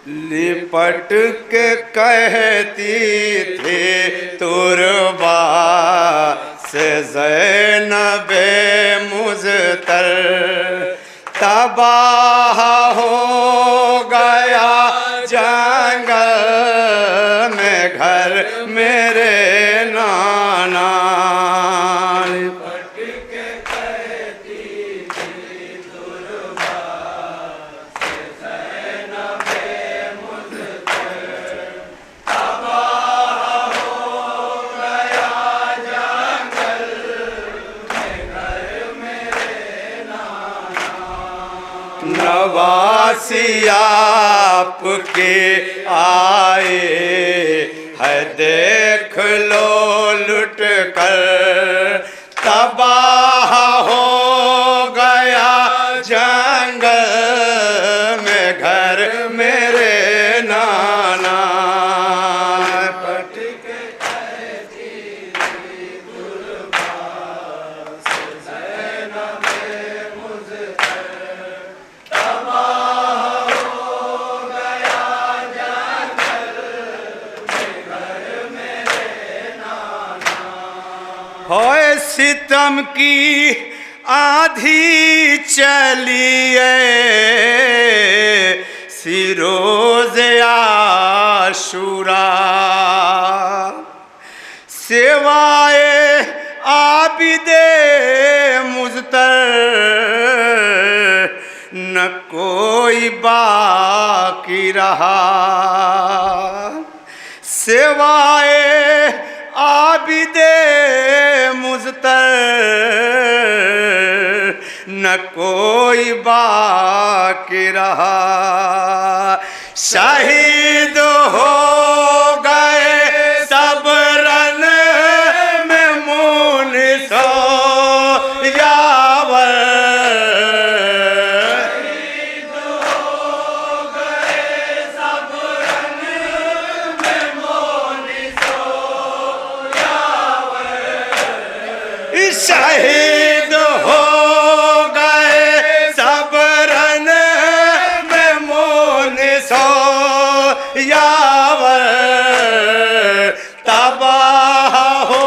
लिपट के कहती थी तुरबा से ज़ैनबे मुज़तर, तबाह हो गया जंगल में घर मेरे नाना। नवासी आपके आए है देख लो लुट कर, तबाह हो गया जंगल में घर मेरे नाना। होए सितम की आंधी चलिए सिरोज आशुरा, सेवाए आबिदे मुज़तर न कोई बाकी रहा, सेवाए आबिदे मुज़तर न कोई बाकी रहा। शहीद हो गए सब रन में मुनसो यावर, शहीद हो गए सब रन में मुनसो यावर, शहीद हो गए सब रन में मुनसो यावर, तबाह हो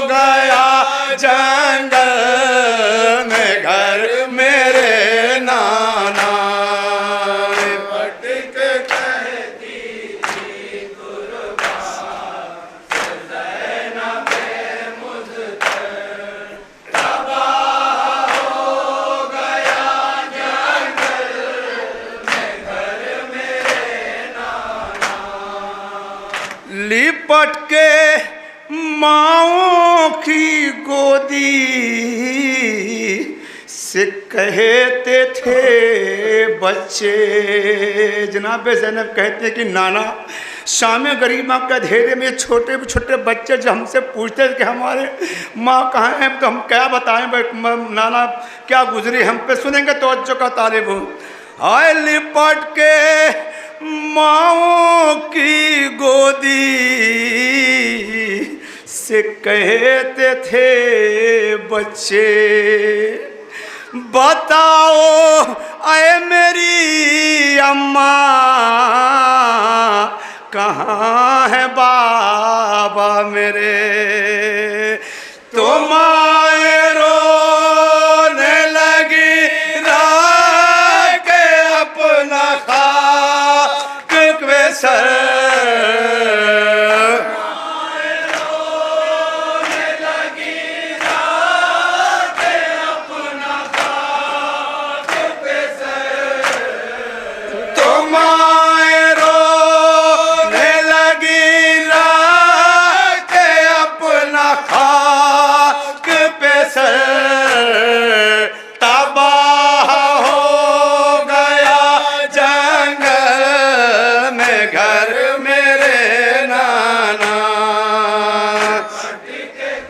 गया जंगल में घर मेरे नाना। पटक कहती थी कुर्बा से ज़ैनबे मुज़तर, तबाह हो गया जंगल में घर मेरे नाना। लिपट के माओ की गोदी से कहते थे बच्चे, जनाब ज़ैनब कहते कि नाना शाम गरीबा के अंधेरे में छोटे छोटे बच्चे जो हमसे पूछते थे कि हमारे माँ कहाँ हैं, तो हम क्या बताएं नाना क्या गुजरी हम पे, सुनेंगे तवज्जो का तालिब हो। हाय लिपट के माओ की गोदी से कहते थे बच्चे, बताओ आए मेरी अम्मा कहाँ है बाबा मेरे, तो माए रोने लगी के अपना खाक पे सर, तबाह हो गया जंगल में घर मेरे नाना।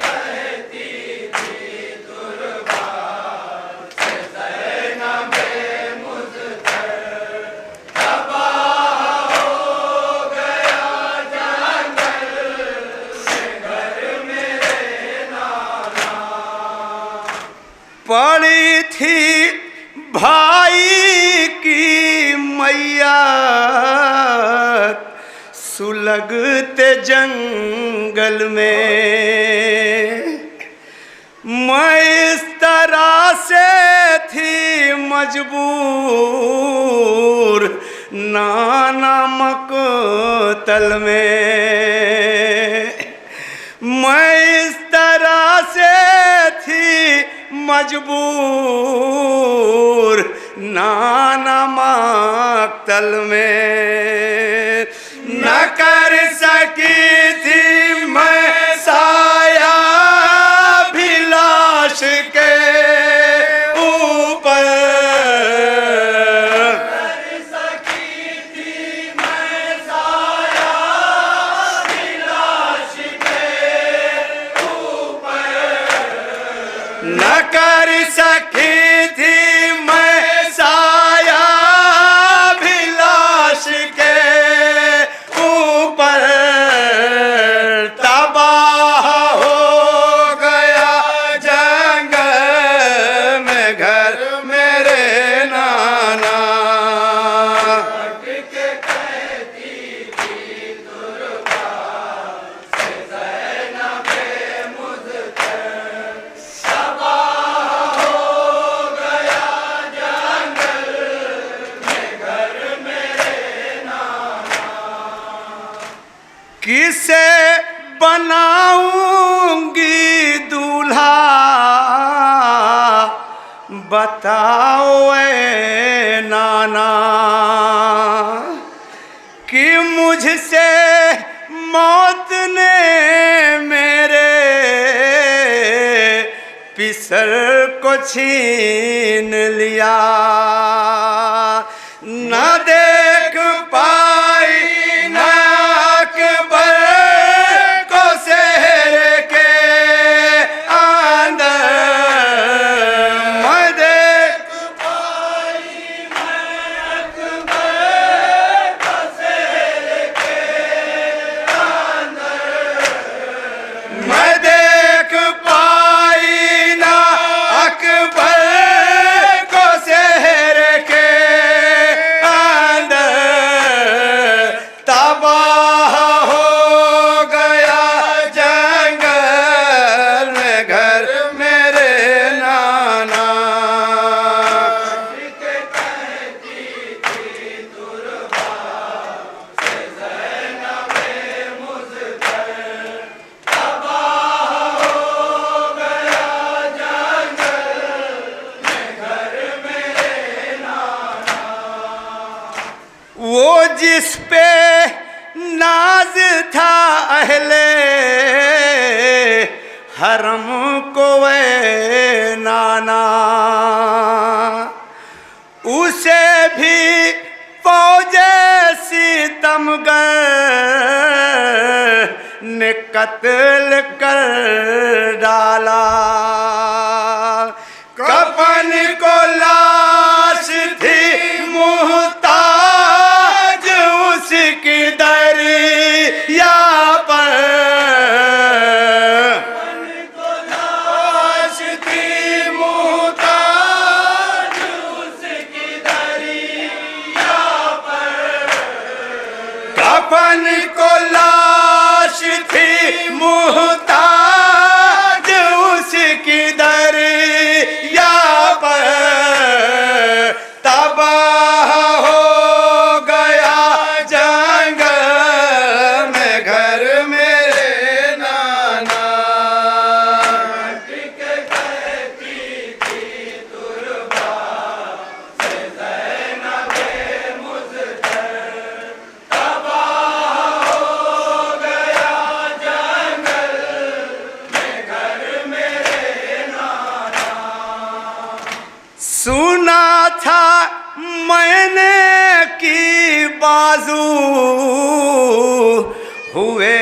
कहती थी तुरबा से ज़ैनबे मुज़तर, तबाह हो गया जंगल में घर मेरे नाना। पड़ी थी भाई की मैया सुलगते जंगल में मैं इस तरह से थी मजबूर नाना मकतल में मैं इस तरह से थी मजबूर नाना मकतल में न कर सकी थी मैं साया भी लाश के ऊपर न कर सकी थी मैं साया भी लाश के ऊपर तबाह हो गया जंगल में घर मेरे नाना किसे बनाऊंगी दूल्हा बताओ ऐ नाना कि मुझसे मौत ने मेरे पिसर को छीन लिया न देख पाई न अकबर को शहर के अंदर मैं देख पाई मैं अकबर को शहर के अंदर मैं देख पाई न अकबर को शहर के तबाह हो गया जंगल में घर मेरे नाना वो जिस पे नाज था अहले हरम को वे नाना उसे भी फौजे सितमगर ने कत्ल कर डाला कफन को लाश थी मुहताज उसकी दरिया पर लाश थी मुहताज उसकी दरिया पर कफन को लाश थी मुहताज उसकी दरिया पर तबाह हो गया जंगल में घर मेरे नाना सुना था मैंने कि बाजू हुए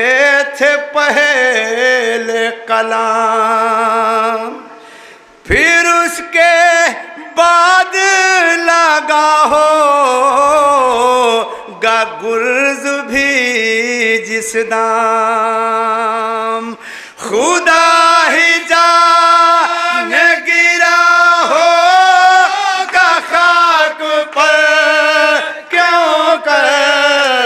थे पहले कलाम फिर उसके बाद लगा हो गा गुर्ज भी जिस दाम खुदा ही जाने गिरा हो खाक पर क्यों कर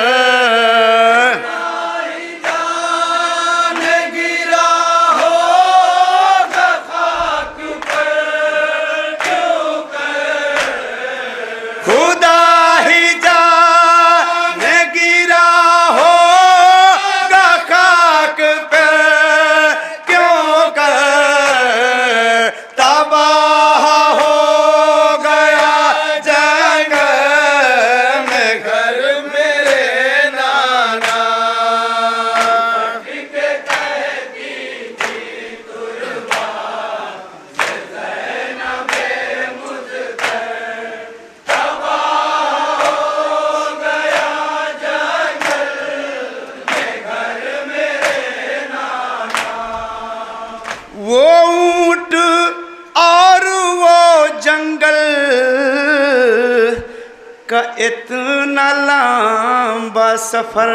इतना लंबा सफ़र।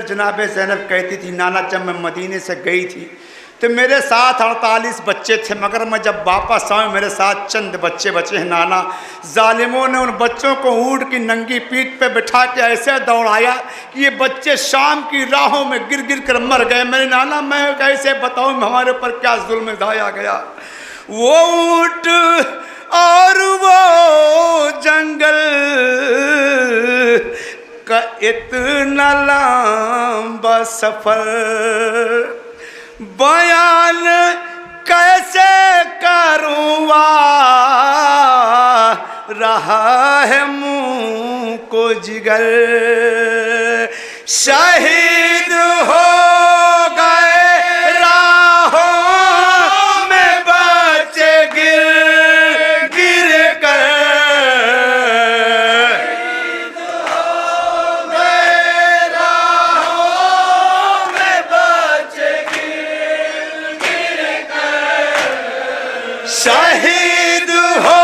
जनाब ज़ैनब कहती थी नाना जब मैं मदीने से गई थी तो मेरे साथ 48 बच्चे थे, मगर मैं जब वापस आऊँ मेरे साथ चंद बच्चे बचे हैं नाना। जालिमों ने उन बच्चों को ऊँट की नंगी पीठ पे बिठा के ऐसे दौड़ाया कि ये बच्चे शाम की राहों में गिर गिर कर मर गए। मेरे नाना मैं कैसे बताऊँ हमारे ऊपर क्या जुल्म ढाया गया। वो ऊँट और वो जंगल का इतना लंबा सफ़र बयान कैसे करूँ, रहा है मुँह को जिगर। शहीद हो गए राहों में बच्चे गिर गिर कर। शहीद हो गए राहों में बच्चे गिर गिर कर। शहीद हो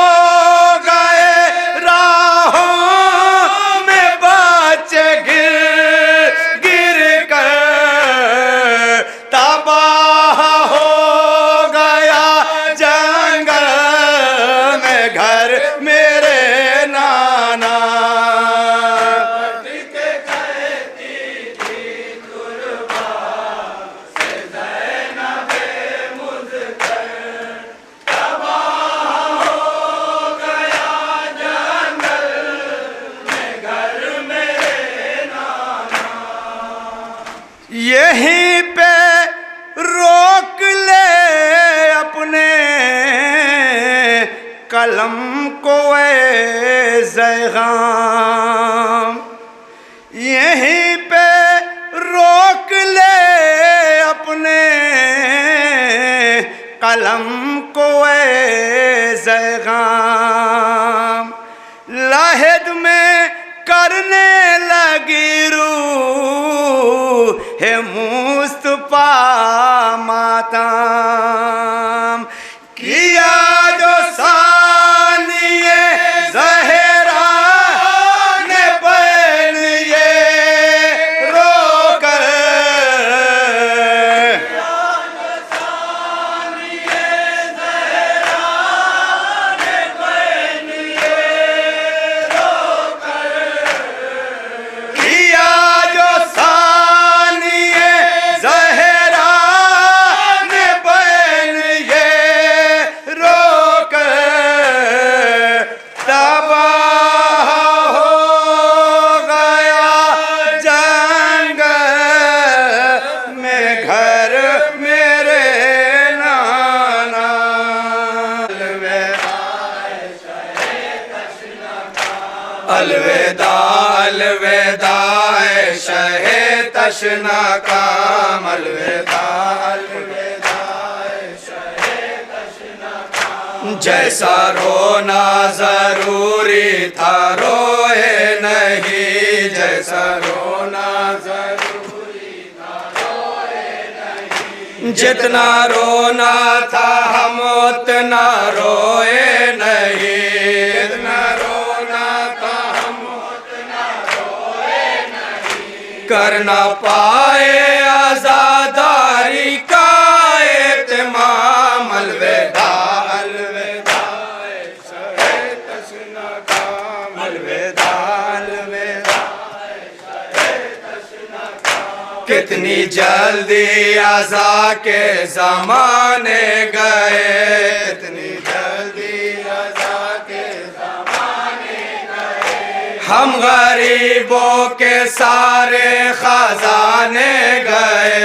यहीं पे रोक ले अपने कलम को ऐ ज़ैग़ाम। यहीं पे रोक ले अपने कलम को ऐ ज़ैग़ाम। लाहिद में करने लगी रूह है मुस्तफा मातम। किया जो सानिए ज़हरा ने बैन ये रोकर। किया जो सानिए ज़हरा ने बैन ये रोकर। किया जो अलविदा अलविदा शहे तशना काम। अलविदा अलविदा शहे तशना काम। जैसा रोना जरूरी था रोए नहीं। जैसा रोना जरूरी था रोए नहीं। जितना रोना था हम उतना रोए नहीं। कर न पाए आज़ादारी का एहतमाम। अलविदा अलविदा शहे तशना काम। अलविदा अलविदा शहे तशना काम। कितनी जल्दी अज़ा के ज़माने गए। कितनी जल्दी अज़ा के ज़माने गए। हम गरीबों के सारे खजाने गए।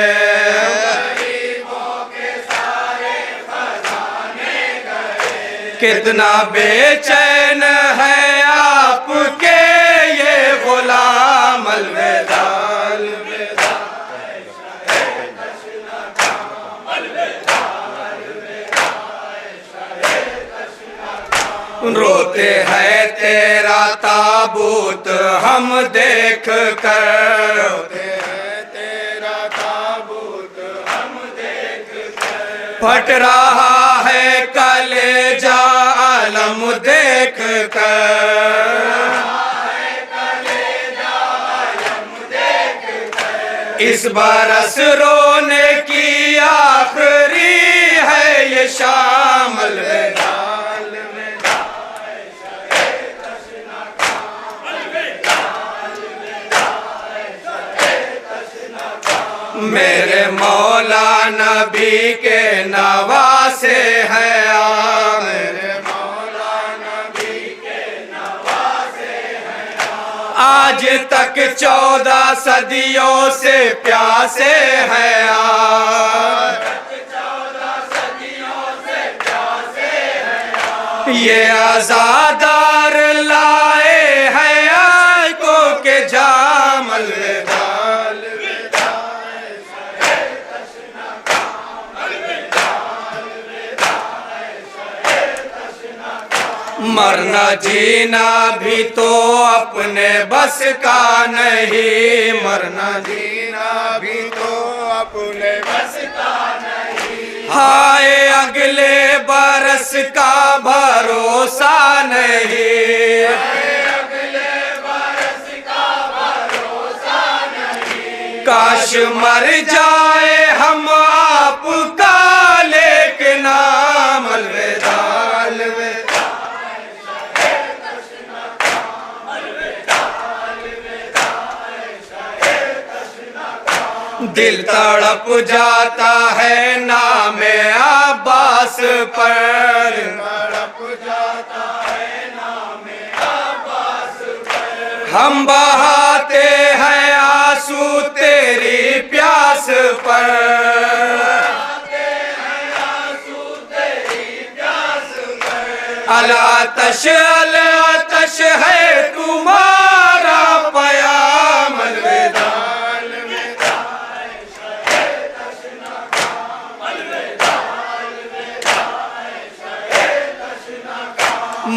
गरीबों के सारे खजाने गए। कितना बेचैन है आपके ये गुलाम। अलविदा अलविदा शहे तशना काम। अलविदा अलविदा शहे तशना काम। रोते हैं तेरा ताबूत हम देख कर। रोते हैं तेरा ताबूत हम देख कर। फट रहा है कलेजा आलम देख कर। इस बरस रोने की आखिरी है ये शाम, अलविदा मेरे मौला नबी के नवासे हैं आ, मेरे मौला नबी के नवासे हैं आ, आज तक 14 सदियों से प्यासे हैं आ, 14 सदियों से प्यासे हैं आ, ये आजादार लाए हैं आंखों के जाम, अलविदा मरना जीना भी तो अपने बस का नहीं, मरना जीना भी तो अपने बस का नहीं, हाय अगले बरस का भरोसा नहीं, अगले बरस का भरोसा नहीं, काश मर जाए हम आपका लेके नाम, अलविदा अलविदा दिल तड़प जाता है नामे अब्बास पर, तड़प जाता है नामे अब्बास पर, हम बहाते हैं आंसू तेरी प्यास पर, बहाते हैं आंसू तेरी प्यास पर, अलातश अलातश है तुम्हारा पयाम, अलविदा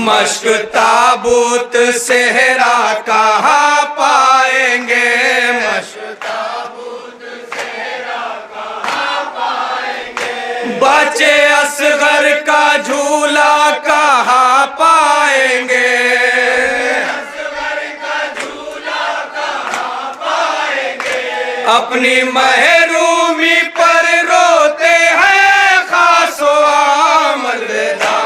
मश्क ताबूत सेहरा कहाँ पाएंगे, मश्क ताबूत सेहरा कहाँ पाएंगे, बच्चे असगर का झूला कहाँ पाएंगे, असगर का झूला कहाँ पाएंगे, अपनी महरूमी पर रोते हैं खासो आम, अलविदा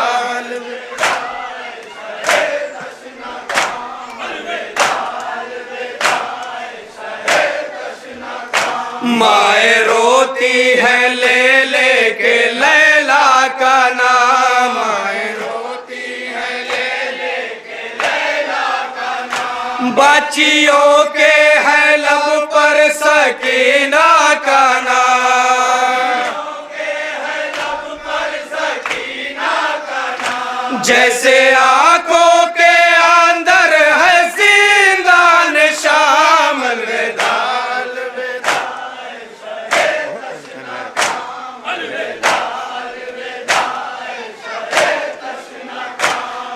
माए रोती है ले लेके लैला का नाम, माए रोती है ले लेके लैला का नाम, बच्चियों के है लब पर सकीना का नाम, के है लब पर सकीना का नाम, जैसे आंखों के अंदर है जिंदान शाम, अलविदा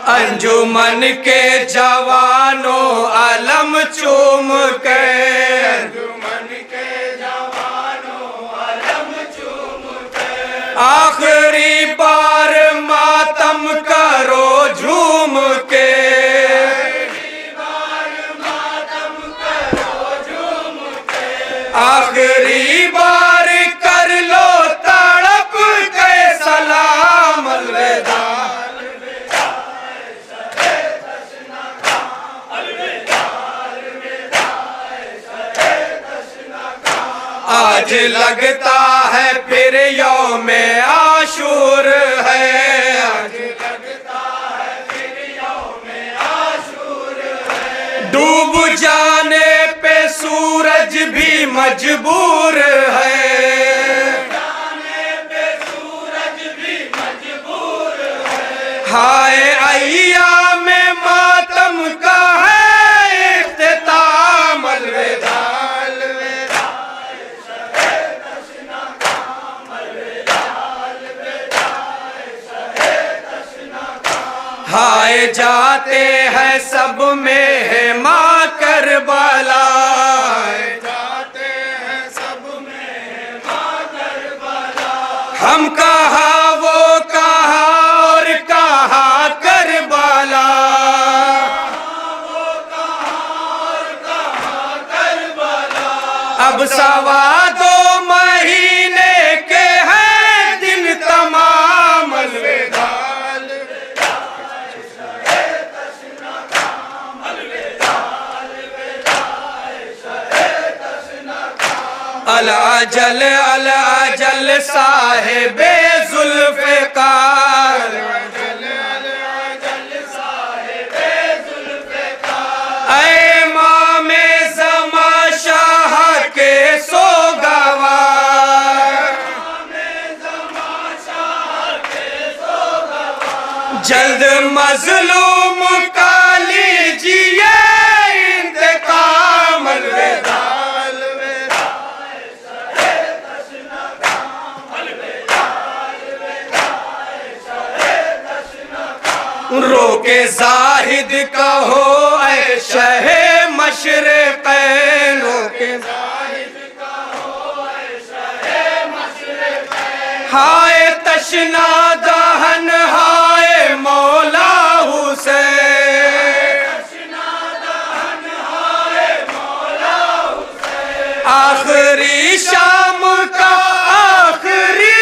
अंजुमन के जवानों अलम चूम के, अंजुमन के जवानों अलम चूम के, आखिरी बार मातम करो झूम के, आखिरी बार मातम करो झूम के, आखिरी बार कर लो तड़प के सलाम, अलविदा आज लगता है फिर यौमे आशूर है, आज लगता है फिर यौमे आशूर है, डूब जाने पे सूरज भी मजबूर है, जाने पे सूरज भी मजबूर है, हाय अय्यामे मातम का है इख्तिताम, अलविदा हाय जाते हैं सब मेहमा करबला, जाते हैं सब मेहमा करबला, हम कहाँ वो कहाँ और कहाँ करबला, वो कहाँ और कहाँ करबला, अब 2.25 महीने के हैं दिन तमाम। अलविदा अल अजल साहिबे जुल्फ़िकार। ऐ इमामे ज़मा शाह के सोगवार। जल्द मज़लूम का लीजिए इंतकाम। अलविदा रोके जाहिद कहो ऐ शहे मशरिक़ैन। रोके जाहिद कहो ऐ शहे मशरिक़ैन। हाय तशना दहन हाय मौला हुसैन। तशना दहन हाय मौला हुसैन। आखिरी शाम का आखिरी